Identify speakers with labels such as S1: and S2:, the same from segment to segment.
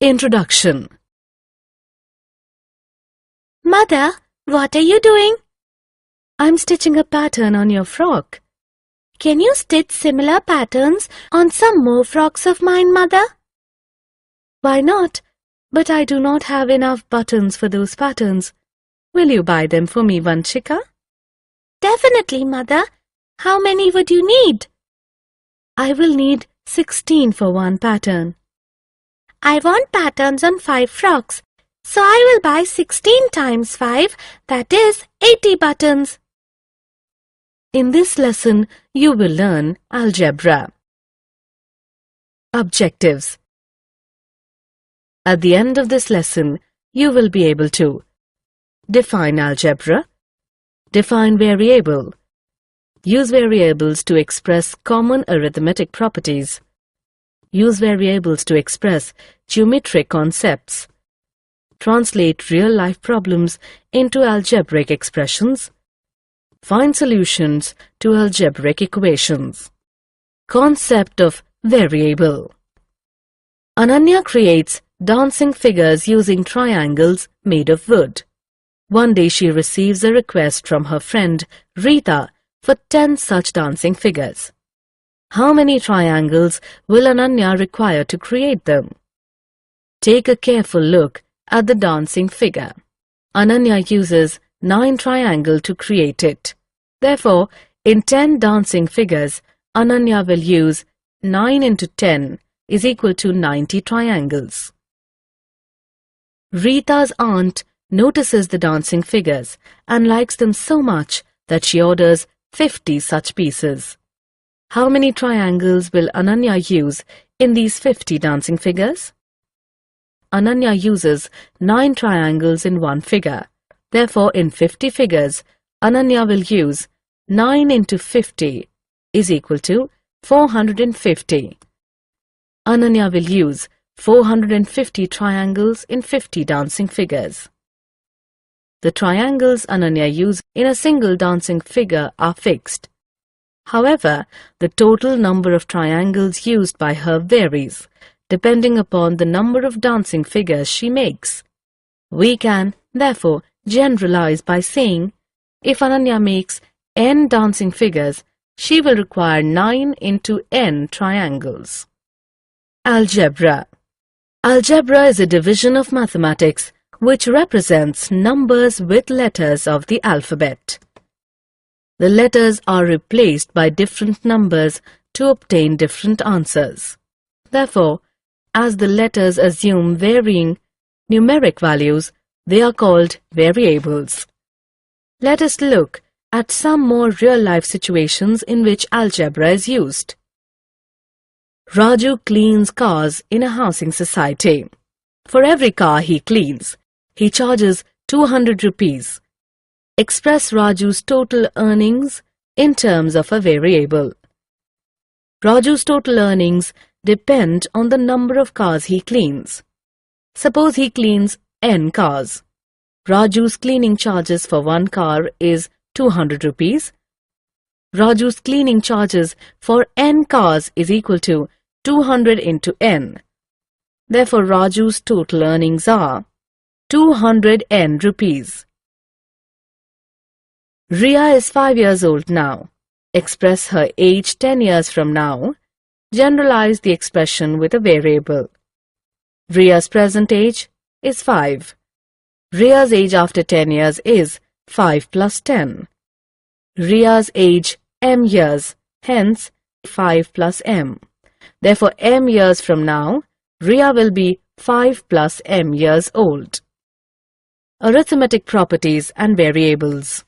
S1: Introduction.
S2: Mother, what are you doing?
S1: I'm stitching a pattern on your frock.
S2: Can you stitch similar patterns on some more frocks of mine, Mother?
S1: Why not? But I do not have enough buttons for those patterns. Will you buy them for me, Vanchika?
S2: Definitely, Mother. How many would you need?
S1: I will need 16 for one pattern.
S2: I want patterns on 5 frocks, so I will buy 16 times 5, that is 80 buttons.
S1: In this lesson, you will learn algebra. Objectives. At the end of this lesson, you will be able to define algebra, define variable, use variables to express common arithmetic properties, use variables to express geometric concepts, translate real-life problems into algebraic expressions, find solutions to algebraic equations. Concept of variable. Ananya creates dancing figures using triangles made of wood. One day she receives a request from her friend Rita for 10 such dancing figures. How many triangles will Ananya require to create them? Take a careful look at the dancing figure. Ananya uses 9 triangles to create it. Therefore, in 10 dancing figures, Ananya will use 9 into 10 is equal to 90 triangles. Rita's aunt notices the dancing figures and likes them so much that she orders 50 such pieces. How many triangles will Ananya use in these 50 dancing figures? Ananya uses 9 triangles in one figure. Therefore, in 50 figures, Ananya will use 9 into 50 is equal to 450. Ananya will use 450 triangles in 50 dancing figures. The triangles Ananya uses in a single dancing figure are fixed. However, the total number of triangles used by her varies, depending upon the number of dancing figures she makes. We can, therefore, generalize by saying, if Ananya makes n dancing figures, she will require 9 into n triangles. Algebra. Algebra is a division of mathematics which represents numbers with letters of the alphabet. The letters are replaced by different numbers to obtain different answers. Therefore, as the letters assume varying numeric values, they are called variables. Let us look at some more real-life situations in which algebra is used. Raju cleans cars in a housing society. For every car he cleans, he charges 200 rupees. Express Raju's total earnings in terms of a variable. Raju's total earnings depend on the number of cars he cleans. Suppose he cleans n cars. Raju's cleaning charges for one car is 200 rupees. Raju's cleaning charges for n cars is equal to 200 into n. Therefore, Raju's total earnings are 200 n rupees. Ria is 5 years old now. Express her age 10 years from now. Generalize the expression with a variable. Ria's present age is 5. Ria's age after 10 years is 5 plus 10. Ria's age m years, hence 5 plus m. Therefore, m years from now, Ria will be 5 plus m years old. Arithmetic properties and variables.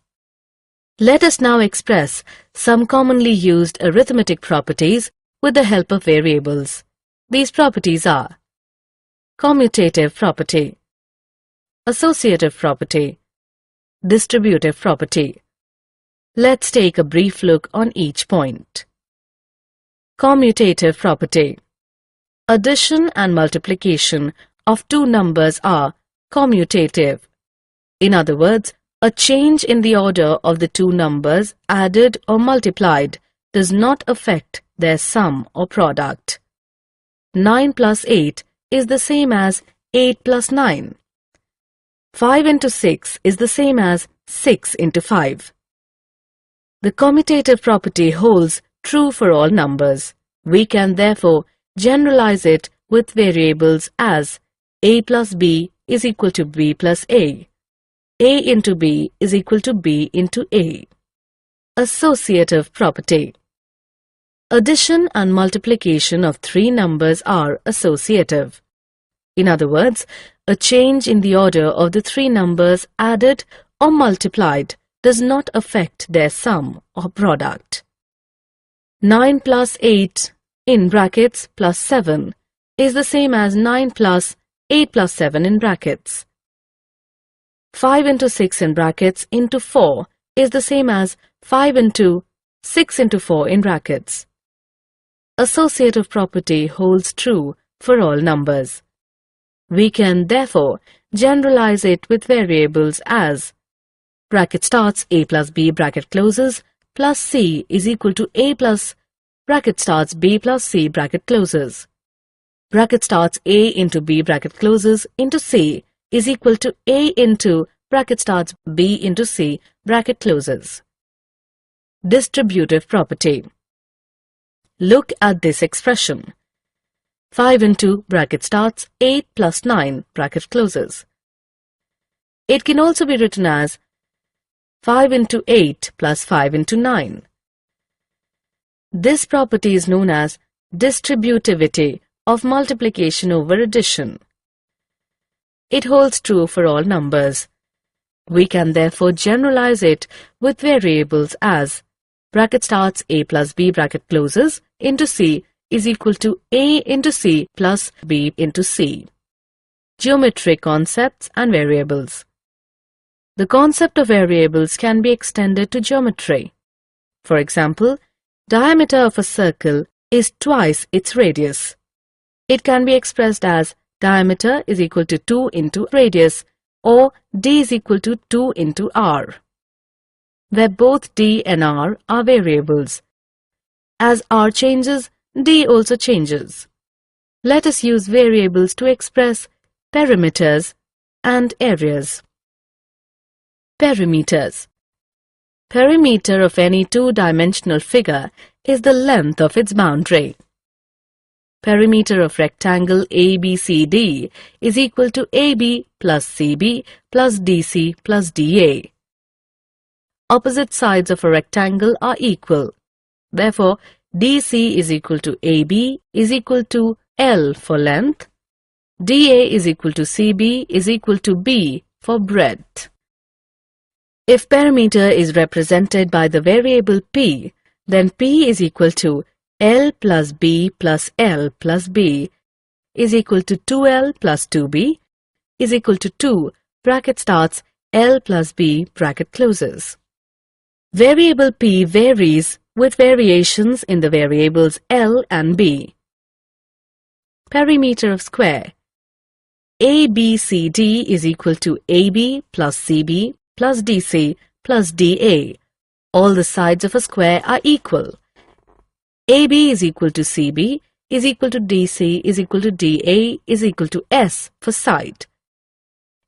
S1: Let us now express some commonly used arithmetic properties with the help of variables. These properties are commutative property, associative property, distributive property. Let's take a brief look on each point. Commutative property. Addition and multiplication of two numbers are commutative. In other words, a change in the order of the two numbers added or multiplied does not affect their sum or product. 9 plus 8 is the same as 8 plus 9. 5 into 6 is the same as 6 into 5. The commutative property holds true for all numbers. We can therefore generalize it with variables as a plus b is equal to b plus a into b is equal to b into a. Associative property. Addition and multiplication of three numbers are associative. In other words, a change in the order of the three numbers added or multiplied does not affect their sum or product. 9 plus 8 in brackets plus 7 is the same as 9 plus 8 plus 7 in brackets. 5 into 6 in brackets into 4 is the same as 5 into 6 into 4 in brackets. Associative property holds true for all numbers. We can therefore generalize it with variables as bracket starts a plus b bracket closes plus c is equal to a plus bracket starts b plus c bracket closes. Bracket starts a into b bracket closes into c is equal to a into bracket starts b into c bracket closes. Distributive property. Look at this expression. 5 into bracket starts 8 plus 9 bracket closes. It can also be written as 5 into 8 plus 5 into 9. This property is known as distributivity of multiplication over addition. It holds true for all numbers. We can therefore generalize it with variables as bracket starts a plus b bracket closes into c is equal to a into c plus b into c. Geometric concepts and variables. The concept of variables can be extended to geometry. For example, diameter of a circle is twice its radius. It can be expressed as diameter is equal to 2 into radius or d is equal to 2 into r, where both d and r are variables. As r changes, d also changes. Let us use variables to express perimeters and areas. Perimeters. Perimeter of any two-dimensional figure is the length of its boundary. Perimeter of rectangle ABCD is equal to AB plus CB plus DC plus DA. Opposite sides of a rectangle are equal. Therefore, DC is equal to AB is equal to L for length. DA is equal to CB is equal to B for breadth. If perimeter is represented by the variable P, then P is equal to L plus B plus L plus B is equal to 2L plus 2B is equal to 2 bracket starts L plus B bracket closes. Variable P varies with variations in the variables L and B. Perimeter of square. ABCD is equal to AB plus CB plus DC plus DA. All the sides of a square are equal. AB is equal to CB is equal to DC is equal to DA is equal to S for side.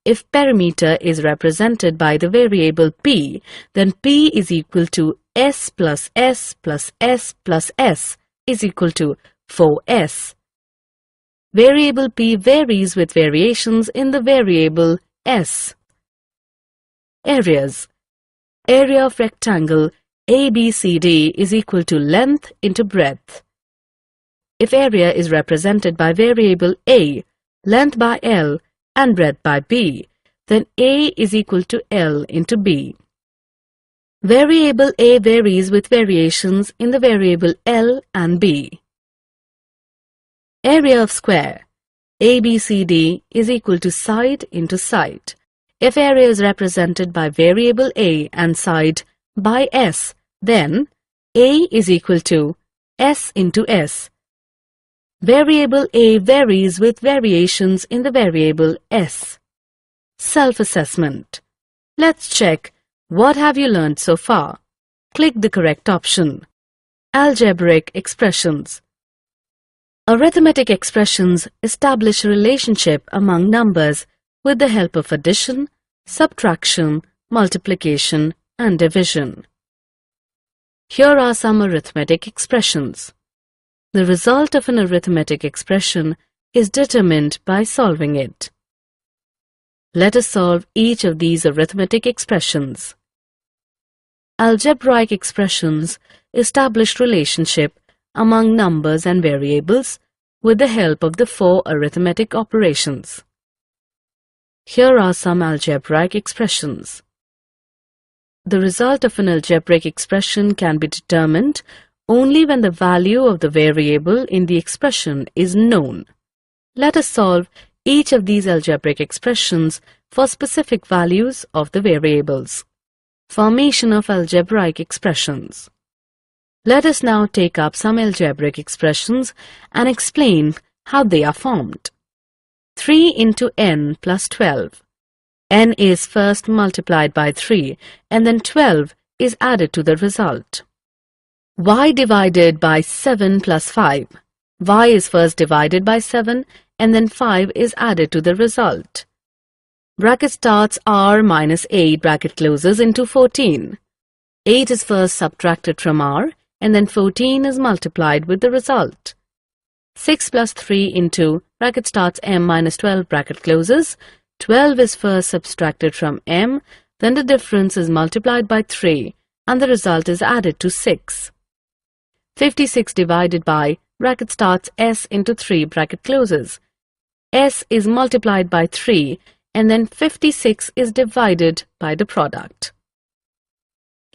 S1: If perimeter is represented by the variable P, then P is equal to S plus S plus S plus S is equal to 4S. Variable P varies with variations in the variable S. Areas. Area of rectangle ABCD is equal to length into breadth. If area is represented by variable A, length by L and breadth by B, then A is equal to L into B. Variable A varies with variations in the variable L and B. Area of square ABCD is equal to side into side. If area is represented by variable A and side by S, then A is equal to S into S. Variable A varies with variations in the variable S. Self-assessment. Let's check what have you learned so far. Click the correct option. Algebraic expressions. Arithmetic expressions establish a relationship among numbers with the help of addition, subtraction, multiplication, and division. Here are some arithmetic expressions. The result of an arithmetic expression is determined by solving it. Let us solve each of these arithmetic expressions. Algebraic expressions establish relationship among numbers and variables with the help of the four arithmetic operations. Here are some algebraic expressions. The result of an algebraic expression can be determined only when the value of the variable in the expression is known. Let us solve each of these algebraic expressions for specific values of the variables. Formation of algebraic expressions. Let us now take up some algebraic expressions and explain how they are formed. 3 into n plus 12. N is first multiplied by 3 and then 12 is added to the result. Y divided by 7 plus 5. Y is first divided by 7 and then 5 is added to the result. Bracket starts r minus 8 bracket closes into 14. 8 is first subtracted from r and then 14 is multiplied with the result. 6 plus 3 into bracket starts m minus 12 bracket closes. 12 is first subtracted from m, then the difference is multiplied by 3 and the result is added to 6. 56 divided by bracket starts s into 3 bracket closes. S is multiplied by 3 and then 56 is divided by the product.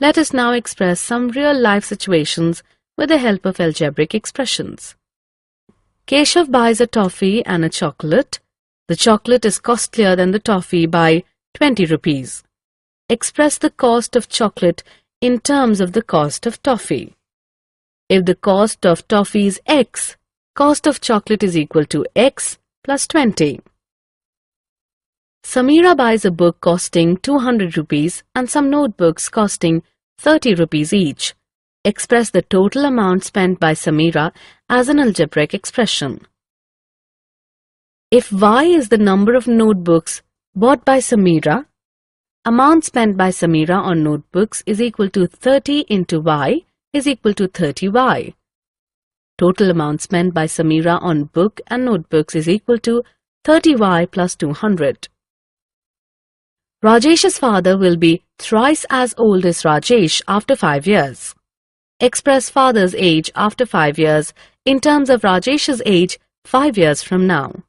S1: Let us now express some real-life situations with the help of algebraic expressions. Keshav buys a toffee and a chocolate. The chocolate is costlier than the toffee by 20 rupees. Express the cost of chocolate in terms of the cost of toffee. If the cost of toffee is x, cost of chocolate is equal to x plus 20. Samira buys a book costing 200 rupees and some notebooks costing 30 rupees each. Express the total amount spent by Samira as an algebraic expression. If y is the number of notebooks bought by Samira, amount spent by Samira on notebooks is equal to 30 into y is equal to 30y. Total amount spent by Samira on book and notebooks is equal to 30y plus 200. Rajesh's father will be thrice as old as Rajesh after 5 years. Express father's age after 5 years in terms of Rajesh's age 5 years from now.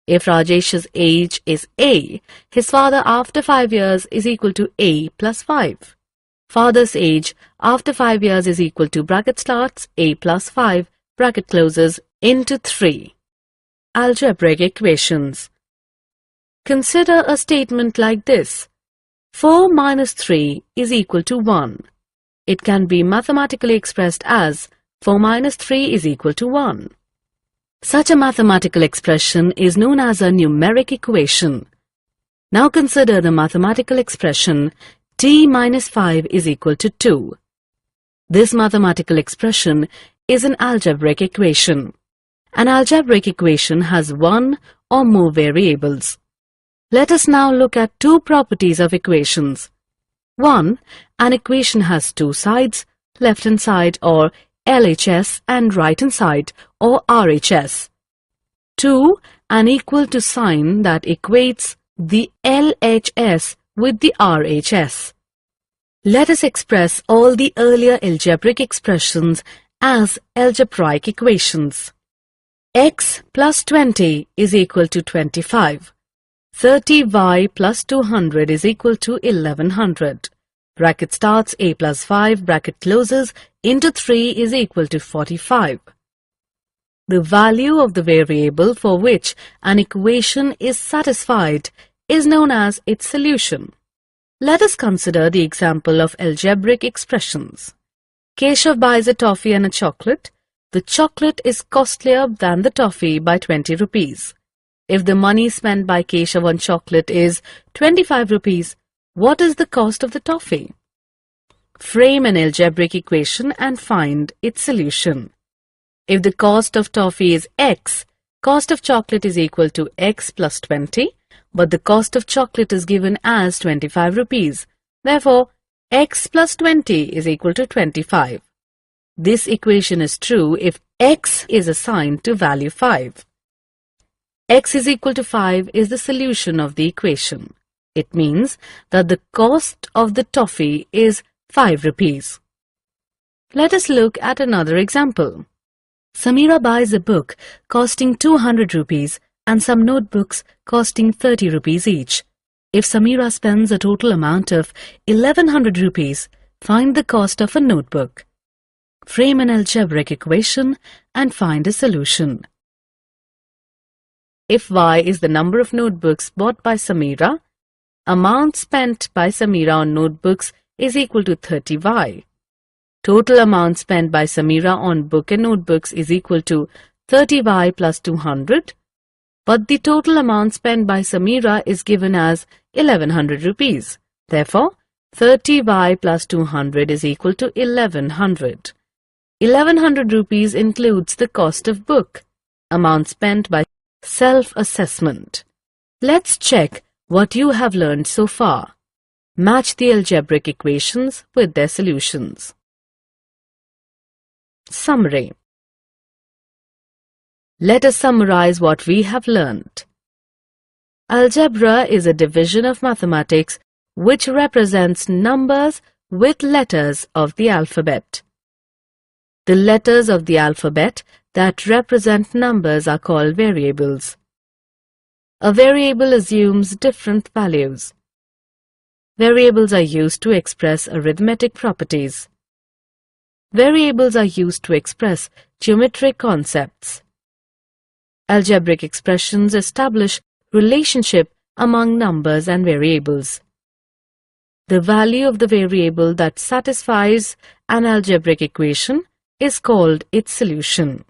S1: If Rajesh's age is A, his father after 5 years is equal to A plus 5. Father's age after 5 years is equal to bracket starts A plus 5 bracket closes into 3. Algebraic equations. Consider a statement like this. 4 minus 3 is equal to 1. It can be mathematically expressed as 4 minus 3 is equal to 1. Such a mathematical expression is known as a numeric equation. Now consider the mathematical expression t minus 5 is equal to 2. This mathematical expression is an algebraic equation. An algebraic equation has one or more variables. Let us now look at two properties of equations. 1. An equation has two sides, left-hand side or LHS and right-hand side or RHS. 2. An equal to sign that equates the LHS with the RHS. Let us express all the earlier algebraic expressions as algebraic equations. X plus 20 is equal to 25. 30y plus 200 is equal to 1100. Bracket starts A plus 5 bracket closes into 3 is equal to 45. The value of the variable for which an equation is satisfied is known as its solution. Let us consider the example of algebraic expressions. Keshav buys a toffee and a chocolate. The chocolate is costlier than the toffee by 20 rupees. If the money spent by Keshav on chocolate is 25 rupees, what is the cost of the toffee? Frame an algebraic equation and find its solution. If the cost of toffee is X, cost of chocolate is equal to X plus 20, but the cost of chocolate is given as 25 rupees. Therefore, X plus 20 is equal to 25. This equation is true if X is assigned to value 5. X is equal to 5 is the solution of the equation. It means that the cost of the toffee is 5 rupees. Let us look at another example. Samira buys a book costing 200 rupees and some notebooks costing 30 rupees each. If Samira spends a total amount of 1100 rupees, find the cost of a notebook. Frame an algebraic equation and find a solution. If Y is the number of notebooks bought by Samira, amount spent by Samira on notebooks is equal to 30Y. Total amount spent by Samira on book and notebooks is equal to 30Y plus 200, but the total amount spent by Samira is given as 1100 rupees. Therefore, 30Y plus 200 is equal to 1100. 1100 rupees includes the cost of book, amount spent by self-assessment. Let's check what you have learned so far. Match the algebraic equations with their solutions. Summary. Let us summarize what we have learned. Algebra is a division of mathematics which represents numbers with letters of the alphabet. The letters of the alphabet that represent numbers are called variables. A variable assumes different values. Variables are used to express arithmetic properties. Variables are used to express geometric concepts. Algebraic expressions establish relationship among numbers and variables. The value of the variable that satisfies an algebraic equation is called its solution.